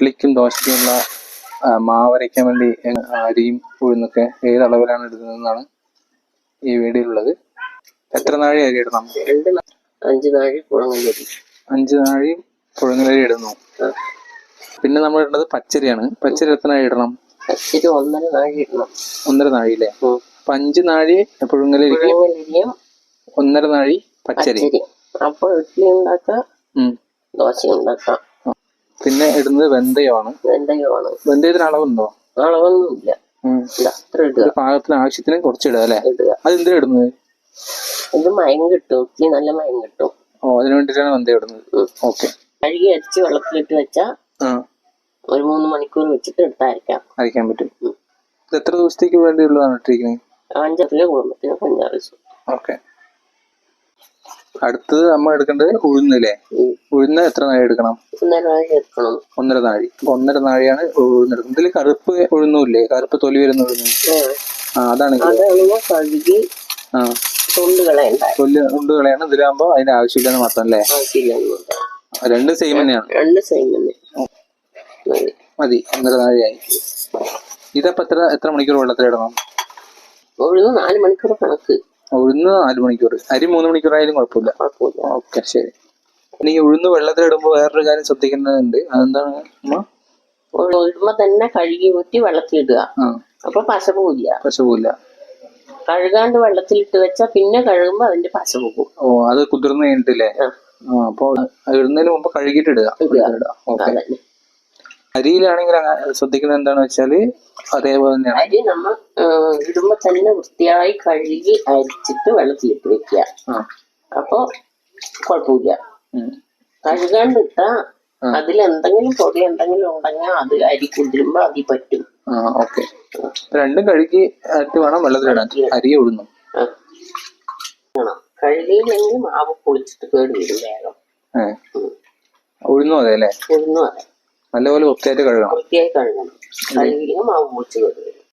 ഇഡ്ഡലിക്കും ദോശയ്ക്കുമുള്ള മാവരയ്ക്കാൻ വേണ്ടി അരിയും ഉഴുന്നൊക്കെ ഏത് അളവിലാണ് ഇടുന്നതെന്നാണ് ഈ വീഡിയോയിലുള്ളത്. എത്ര നാഴി അരി ഇടണം? 5 നാഴി പുഴുങ്ങലരി. 5 നാഴി പുഴുങ്ങലരി ഇടുന്നു. പിന്നെ നമ്മൾ ഇടുന്നത് പച്ചരിയാണ്. പച്ചരി എത്ര നാഴി ഇടണം? പച്ചരി 1.5 നാഴി ഇടണം. 1.5 നാഴി അല്ലേ? അപ്പൊ 5 നാഴി പുഴുങ്ങലരിക്ക് 1.5 നാഴി പച്ചരി. അപ്പൊ ഇഡ്ഡലി ഉണ്ടാക്കാം, ദോശ ഉണ്ടാക്കാം. പിന്നെ ഇടുന്നത് വെന്തയമാണ്. വെന്തയത്തിന് അളവുണ്ടോ? അളവൊന്നുമില്ല, അത്ര ഇടുക. പാകത്തിന് ആവശ്യത്തിന് കുറച്ചിടുക അല്ലേ? അതെന്തിനാ ഇടുന്നത്? ഇത് മയം കിട്ടും, ഇഡ്ഡലി നല്ല മയം കിട്ടും. ഓ, അതിന് വേണ്ടിയിട്ടാണ് വെന്തയം ഇടുന്നത്. ഓക്കെ. കഴുകി അരിച്ച് വെള്ളത്തിലിട്ട് വെച്ചാൽ ഒരു 3 മണിക്കൂർ വെച്ചിട്ട് അരയ്ക്കാൻ പറ്റും. ഇത് എത്ര ദിവസത്തേക്ക് വേണ്ടിയുള്ളതാണ് ഇട്ടിരിക്കുന്നത്? 5 കുടുംബത്തിന് 5-6 ദിവസം. ഓക്കെ. അടുത്തത് നമ്മൾ എടുക്കേണ്ടത് ഉഴുന്നില്ലേ? ഉഴുന്ന് എത്ര നാഴി എടുക്കണം? 1.5 നാഴി എടുക്കണം. 1.5 നാഴി. 1.5 നാഴിയാണ് ഉഴുന്നെടുക്കുന്നത്. ഇതിൽ കറുപ്പ് ഉഴുന്നില്ലേ? കറുപ്പ് തൊലി വരുന്ന ഉഴുന്ന്. അതാണ് കഴുകി തൊണ്ട് കളയാണ്. ഇതിലാകുമ്പോ അതിന്റെ ആവശ്യമില്ലെന്ന് മാത്രം അല്ലേ? രണ്ടും സെയിം തന്നെയാണ്. മതി. 1.5 നാഴിയായി. ഇതപ്പോ എത്ര മണിക്കൂർ വെള്ളത്തിലിടണം? ഉഴുന്ന് 4 മണിക്കൂർ കണക്ക്. ഉഴുന്ന് 4 മണിക്കൂർ. അരി 3 മണിക്കൂർ ആയാലും കുഴപ്പമില്ല. ഓക്കെ, ശരി. ഇനി ഉഴുന്ന് വെള്ളത്തിലിടുമ്പോ വേറൊരു കാര്യം ശ്രദ്ധിക്കേണ്ടതുണ്ട്. അതെന്താണ്? ഇടുമ്പോ തന്നെ കഴുകി ഊറ്റി വെള്ളത്തിലിടുക. അപ്പൊ പശ പോവില്ല. കഴുകാണ്ട് വെള്ളത്തിലിട്ട് വെച്ചാ പിന്നെ കഴുകുമ്പോ അതിന്റെ പശ പോകും. ഓ, അത് കുതിർന്ന് കഴിഞ്ഞിട്ടില്ലേ? അപ്പൊ ഇടുന്നതിന് മുമ്പ് കഴുകിയിട്ട് ഇടുക. അരിയിലാണെങ്കിൽ ശ്രദ്ധിക്കുന്നത് എന്താണെന്ന് വെച്ചാല് അതേപോലെ തന്നെയാണ്. അരി നമ്മൾ ഇടുമ്പോ തന്നെ വൃത്തിയായി കഴുകി അരിച്ചിട്ട് വെള്ളത്തിലിട്ട് വെക്കുക. അപ്പൊ കുഴപ്പമില്ല. കഴുകാണ്ട് ഇട്ടാ അതിലെന്തെങ്കിലും പൊടി എന്തെങ്കിലും ഉണ്ടെങ്കിൽ അത് അരി കുതിരുമ്പോ അതിൽ പറ്റും. ഓക്കെ. രണ്ടും കഴുകി ആയിട്ട് വേണം വെള്ളത്തിലിടാൻ. അരി ഉഴുന്നും കഴുകിയില്ലെങ്കിൽ മാവ് പൊളിച്ചിട്ട് കേട് വരും വേഗം. ഉഴുന്നും അതെ അല്ലേ? ഉഴുന്നും അതെ. നല്ലപോലെ വൃത്തിയായി കഴുകണം. കഴുകിയില്ലെങ്കിൽ മാവ് പൊളിച്ച് കേട് വരും.